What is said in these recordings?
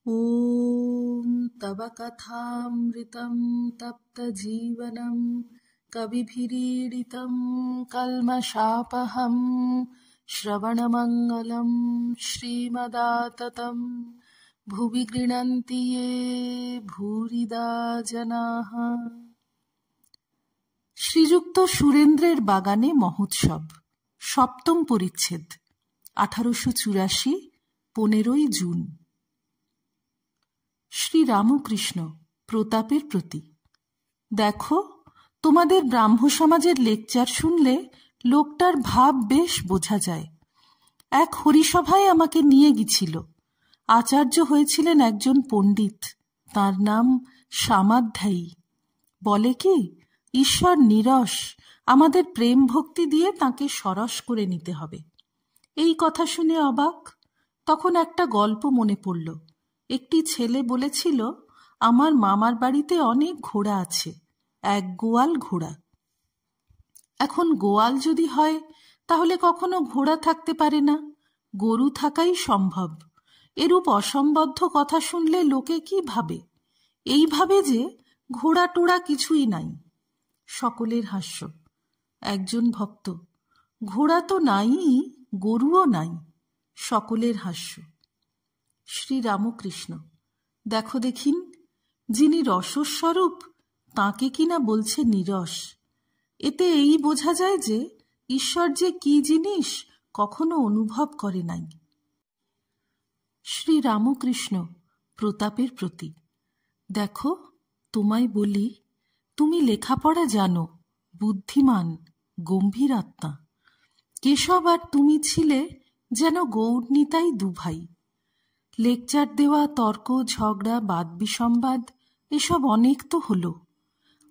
ॐ तव कथामृतं तप्तजीवनं कविभिरीडितं कल्मषापहं श्रवणमङ्गलं श्रीमदाततं भुवि गृह्णन्ति ये भूरिदा जनाः। শ্রীযুক্ত সুরেন্দ্রের বাগানে মহোৎসব, সপ্তম পরিচ্ছেদ, 1884, 15ই জুন। শ্রী রামকৃষ্ণ প্রতাপের প্রতি। দেখো, তোমাদের ব্রাহ্ম সমাজের লেকচার শুনলে লোকটার ভাব বেশ বোঝা যায়। এক হরিসভায় আমাকে নিয়ে গিয়েছিল। আচার্য হয়েছিলেন একজন পণ্ডিত, তার নাম সামাধ্যায়ী। বলে কি, ঈশ্বর নিরস, আমাদের প্রেম ভক্তি দিয়ে তাকে সরস করে নিতে হবে। এই কথা শুনে অবাক। তখন একটা গল্প মনে পড়ল। একটি ছেলে বলেছিল, আমার মামার বাড়িতে অনেক ঘোড়া আছে, এক গোয়াল ঘোড়া। এখন গোয়াল যদি হয় তাহলে কখনো ঘোড়া থাকতে পারে না, গরু থাকাই সম্ভব। এরূপ অসম্বদ্ধ কথা শুনলে লোকে কি ভাবে? এই ভাবে যে ঘোড়া টোড়া কিছুই নাই। সকলের হাস্য। একজন ভক্ত, ঘোড়া তো নাই, গরুও নাই। সকলের হাস্য। শ্রী রামকৃষ্ণ, দেখো দেখিন, যিনি রসস্বরূপ তাঁকে কিনা বলছে নিরস। এতে এই বোঝা যায় যে ঈশ্বর যে কি জিনিস কখনো অনুভব করে নাই। শ্রী রামকৃষ্ণ প্রতাপের প্রতি। দেখো, তোমায় বলি, তুমি লেখাপড়া জানো, বুদ্ধিমান, গম্ভীর আত্মা। কেশব আর তুমি ছিলে যেন গৌড় নিতাই দুভাই। লেকচার দেওয়া, তর্ক ঝগড়া, বাদ বিসম্বাদ, এসব অনেক তো হলো।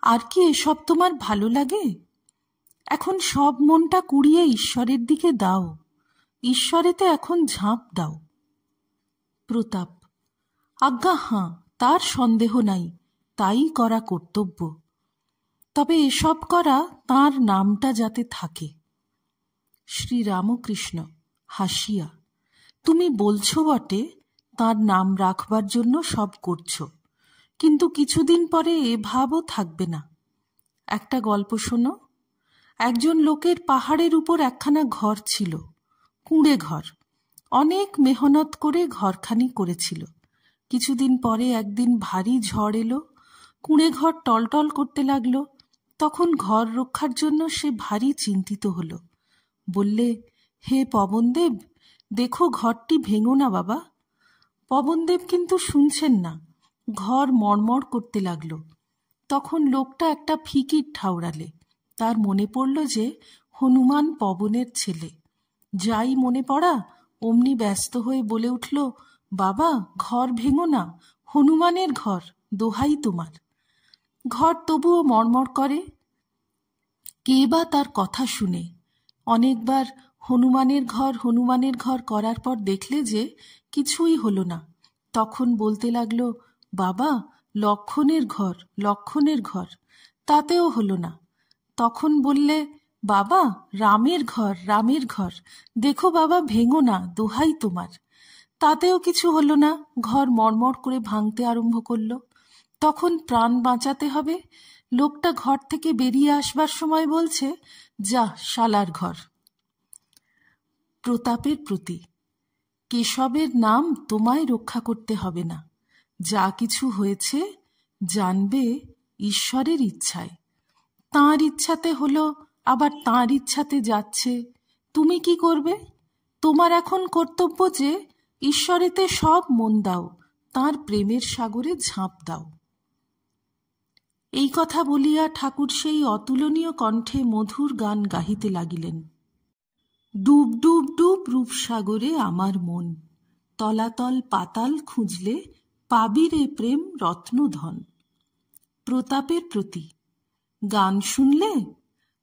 আর কি এসব তোমার ভালো লাগে? এখন সব মনটা কুড়িয়ে ঈশ্বরের দিকে দাও, ঈশ্বরেতে এখন ঝাঁপ দাও। প্রতাপ, আজ্ঞা হাঁ, তার সন্দেহ নাই, তাই করা কর্তব্য। তবে এসব করা তাঁর নামটা যাতে থাকে। শ্রী রামকৃষ্ণ হাসিয়া, তুমি বলছো বটে, তাঁর নাম রাখবার জন্য সব করছো, কিন্তু কিছুদিন পরে এ ভাবও থাকবে না। একটা গল্প শোনো। একজন লোকের পাহাড়ের উপর একখানা ঘর ছিল, কুঁড়ে ঘর। অনেক মেহনত করে ঘরখানি করেছিল। কিছুদিন পরে একদিন ভারী ঝড় এলো, কুঁড়ে ঘর টলটল করতে লাগলো। তখন ঘর রক্ষার জন্য সে ভারী চিন্তিত হলো। বললে, হে পবনদেব, দেখো ঘরটি ভেঙো না বাবা। পবনদেব কিন্তু শুনছেন না, ঘর মড়মড় করতে লাগলো। তখন লোকটা একটা ফিকির ঠাউরালে। তার মনে পড়ল যে হনুমান পবনের ছেলে। যাই মনে পড়া, অমনি ব্যস্ত হয়ে বলে উঠল, বাবা, ঘর ভেঙো না, হনুমানের ঘর, দোহাই তোমার। ঘর তবুও মড়মড় করে। কে বা তার কথা শুনে? অনেকবার হনুমানের ঘর করার পর দেখলে যে কিছুই হলো না। তখন বলতে লাগলো, বাবা, লক্ষণের ঘর, তাতেও হলো না। তখন বললে, বাবা, রামের ঘর, দেখো বাবা, ভেঙো না, দোহাই তোমার। তাতেও কিছু হলো না, ঘর মড়মড় করে ভাঙতে আরম্ভ করলো। তখন প্রাণ বাঁচাতে হবে। লোকটা ঘর থেকে বেরিয়ে আসবার সময় বলছে, যা শালার ঘর। প্রতাপের প্রতি। কেশবের নাম তোমায় রক্ষা করতে হবে না। যা কিছু হয়েছে জানবে ঈশ্বরের ইচ্ছায়। তাঁর ইচ্ছাতে হলো, আবার তাঁর ইচ্ছাতে যাচ্ছে। তুমি কি করবে? তোমার এখন কর্তব্য যে ঈশ্বরেতে সব মন দাও, তাঁর প্রেমের সাগরে ঝাঁপ দাও। এই কথা বলিয়া ঠাকুর সেই অতুলনীয় কণ্ঠে মধুর গান গাহিতে লাগিলেন। ডুব ডুব ডুব রূপসাগরে আমার মন, তলাতল পাতাল খুঁজলে পাবি রে প্রেম রত্নধন। প্রতাপের প্রতি। গান শুনলে?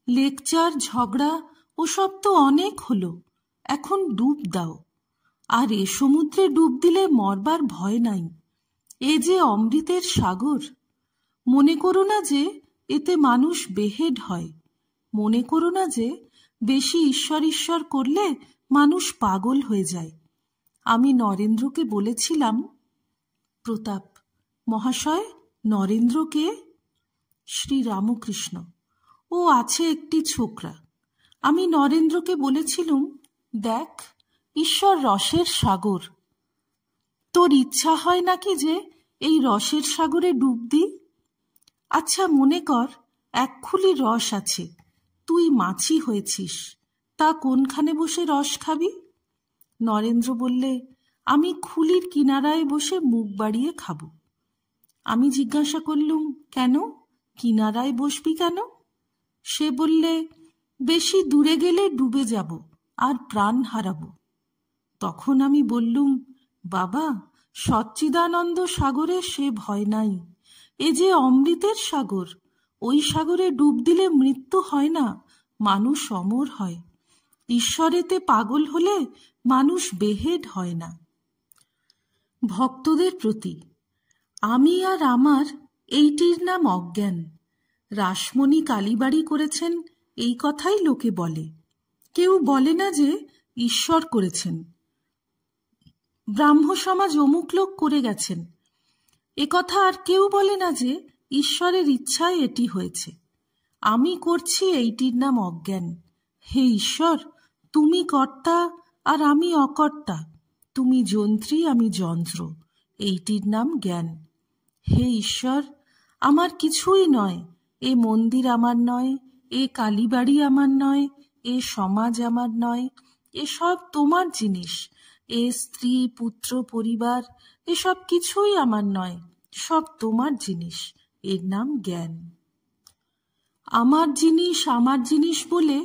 লেকচার ঝগড়া ওসব তো অনেক হলো, এখন ডুব দাও। আর এ সমুদ্রে ডুব দিলে মরবার ভয় নাই। এ যে অমৃতের সাগর। মনে করো না যে এতে মানুষ বেহেড হয়। মনে করো না যে বেশি ঈশ্বর করলে মানুষ পাগল হয়ে যায়। আমি নরেন্দ্রকে বলেছিলাম, প্রতাপ: মহাশয়, নরেন্দ্র কে? শ্রীরামকৃষ্ণ: ও আছে একটি ছোকরা। আমি নরেন্দ্রকে বলেছিলুম, দেখ, ঈশ্বর রসের সাগর। তোর ইচ্ছা হয় নাকি যে এই রসের সাগরে ডুব দি? আচ্ছা, মনে কর এক খুলি রস আছে, তুই মাছি হয়েছিস, তা কোনখানে বসে রস খাবি? নরেন্দ্র বললে, আমি খুলির কিনারায় বসে মুখ বাড়িয়ে খাব। আমি জিজ্ঞাসা করলুম, কেন, কিনারায় বসবি কেন? সে বললে, বেশি দূরে গেলে ডুবে যাব আর প্রাণ হারাব। তখন আমি বললুম, বাবা, সচ্চিদানন্দ সাগরে সে ভয় নাই, এ যে অমৃতের সাগর, ওই সাগরে ডুব দিলে মৃত্যু হয় না, মানুষ অমর হয়। ঈশ্বরেতে পাগল হলে মানুষ বেহেড হয় না। ভক্তদের প্রতি: আমি আর আমার এইটির নাম অজ্ঞান। রাসমণি কালীবাড়ি করেছেন এই কথাই লোকে বলে, কেউ বলে না যে ঈশ্বর করেছেন। ব্রাহ্ম সমাজ অমুক লোক করে গেছেন, এ কথা আর কেউ বলে না যে ঈশ্বরের ইচ্ছায় এটি হয়েছে। আমি করছি এইটির নাম অজ্ঞান। হে ঈশ্বর, তুমি কর্তা আর আমি অকর্তা, তুমি যন্ত্রী, আমি যন্ত্র, এইটির নাম জ্ঞান। হে ঈশ্বর, আমার কিছুই নয়, এ মন্দির আমার নয়, এ কালীবাড়ি আমার নয়, এ সমাজ আমার নয়, এসব তোমার জিনিস। এ স্ত্রী, পুত্র, পরিবার, এসব কিছুই আমার নয়, সব তোমার জিনিস, এর নাম জ্ঞান। আমার জিনিস আমার জিনিস বলে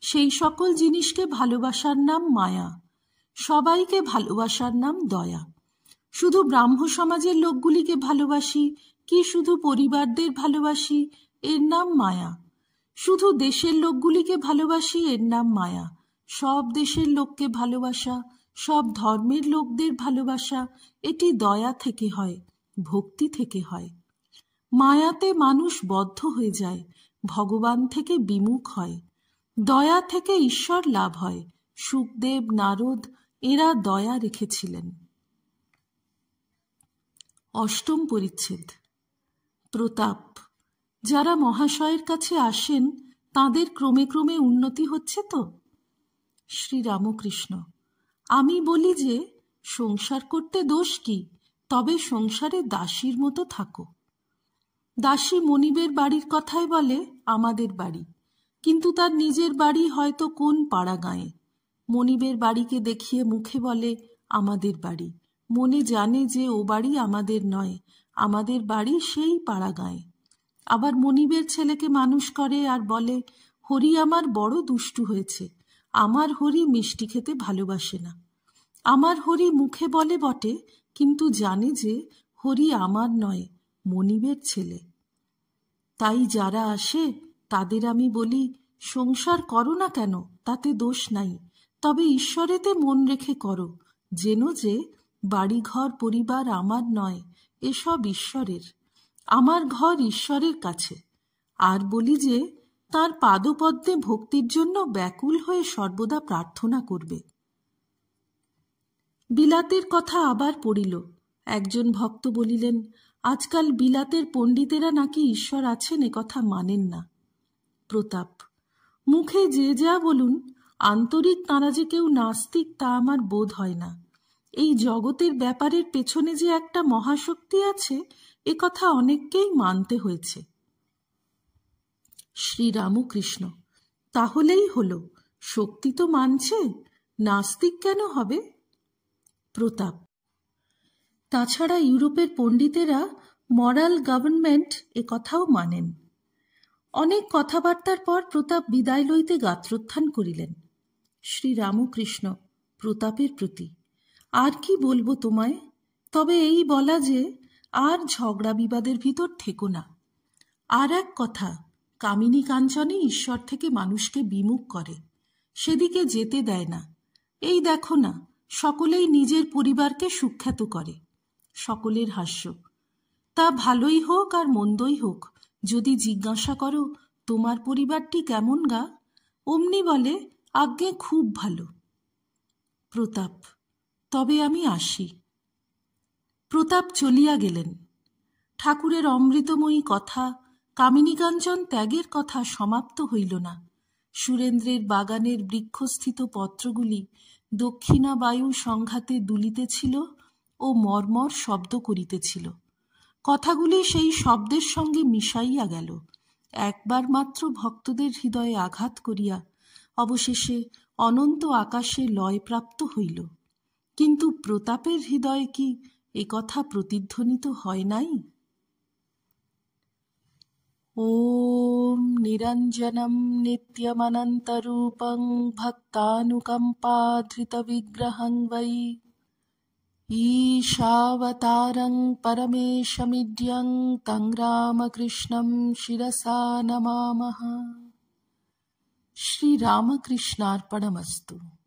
সেই সকল জিনিসকে ভালোবাসার নাম মায়া, সবাইকে ভালোবাসার নাম দয়া। শুধু ব্রাহ্ম সমাজের লোকগুলিকে ভালোবাসি কি শুধু পরিবারদের ভালোবাসি, এর নাম মায়া। শুধু দেশের লোকগুলিকে ভালোবাসি, এর নাম মায়া। সব দেশের লোককে ভালোবাসা, সব ধর্মের লোকদের ভালোবাসা, এটি দয়া থেকে হয়, ভক্তি থেকে হয়। মায়াতে মানুষ বদ্ধ হয়ে যায়, ভগবান থেকে বিমুখ হয়। দয়া থেকে ঈশ্বর লাভ হয়। শুকদেব, নারদ, এরা দয়া রেখেছিলেন। অষ্টম পরিচ্ছেদ। প্রতাপ: যারা মহাশয়ের কাছে আসেন তাদের ক্রমে ক্রমে উন্নতি হচ্ছে তো? শ্রীরামকৃষ্ণ: আমি বলি যে সংসার করতে দোষ কি, তবে সংসারে দাসীর মতো থাকো। দাসী মনিবের বাড়ির কথাই বলে আমাদের বাড়ি, কিন্তু তার নিজের বাড়ি হয়তো কোন পাড়া গাঁয়ে। মনিবের বাড়িকে দেখিয়ে মুখে বলে আমাদের বাড়ি, মনে জানে যে ও বাড়ি আমাদের নয়, আমাদের বাড়ি সেই পাড়া গাঁয়ে। আবার মনিবের ছেলেকে মানুষ করে আর বলে, হরি আমার বড় দুষ্টু হয়েছে, আমার হরি মিষ্টি খেতে ভালোবাসে না। আমার হরি মুখে বলে বটে, কিন্তু জানে যে হরি আমার নয়, মনিবের ছেলে। তাই যারা আসে তাদের আমি বলি, সংসার করো না কেন, তাতে দোষ নাই, তবে ঈশ্বরেতে মন রেখে করো, যেন যে বাড়িঘর পরিবার আমার নয়, এসব ঈশ্বরের। আমার ঘর ঈশ্বরের কাছে। আর বলি যে তার পাদপদ্মে ভক্তির জন্য ব্যাকুল হয়ে সর্বদা প্রার্থনা করবে। বিলাতের কথা আবার পড়িল। একজন ভক্ত বলিলেন, আজকাল বিলাতের পণ্ডিতেরা নাকি ঈশ্বর আছেন এ কথা মানেন না। প্রতাপ: মুখে যে যা বলুন, আন্তরিক তাঁরা যে কেউ নাস্তিক তা আমার বোধ হয় না। এই জগতের ব্যাপারের পেছনে যে একটা মহাশক্তি আছে এ কথা অনেককেই মানতে হয়েছে। শ্রীরামকৃষ্ণ: তাহলেই হলো, শক্তি তো মানছে, নাস্তিক কেন হবে? প্রতাপ: তাছাড়া ইউরোপের পণ্ডিতেরা মরাল গভর্নমেন্ট এ কথাও মানেন। অনেক কথাবার্তার পর প্রতাপ বিদায় লইতে গাত্রোত্থান করিলেন। শ্রীরামকৃষ্ণ প্রতাপের প্রতি: আর কি বলবো তোমায়, তবে এই বলা যে আর ঝগড়া বিবাদের ভিতর থেকো না। আর এক কথা, কামিনী কাঞ্চনে ঈশ্বর থেকে মানুষকে বিমুখ করে, সেদিকে যেতে দেয় না। এই দেখো না, সকলেই নিজের পরিবারকে সুখ্যাত করে, সকলের হাস্য। তা ভালোই হোক আর মন্দই হোক, যদি জিজ্ঞাসা করো তোমার পরিবারটি কেমন গা, অমনি বলে আজ্ঞে খুব ভালো। প্রতাপ: তবে আমি আসি। প্রতাপ চলিয়া গেলেন। ঠাকুরের অমৃতময়ী কথা, কামিনীকাঞ্চন ত্যাগের কথা সমাপ্ত হইল না। সুরেন্দ্রের বাগানের বৃক্ষস্থিত পত্রগুলি দক্ষিণা বায়ু সংঘাতে দুলিতেছিল ও মর্মর শব্দ করিতেছিল। কথাগুলি সেই শব্দের সঙ্গে মিশাইয়া গেল, একবার মাত্র ভক্তদের হৃদয়ে আঘাত করিয়া অবশেষে অনন্ত আকাশে লয়প্রাপ্ত হইল। কিন্তু প্রতাপের হৃদয়ে কি একথা প্রতিধ্বনিত হয় নাই? ওম নিরঞ্জনম নিত্যমনন্তরূপং ভক্তানুকম্পাধৃতবিগ্রহং বৈ ঈশাবতারং পরমেশমিড্যং তং রামকৃষ্ণং শিরসা নমামঃ। শ্রীরামকৃষ্ণার্পণমস্তু।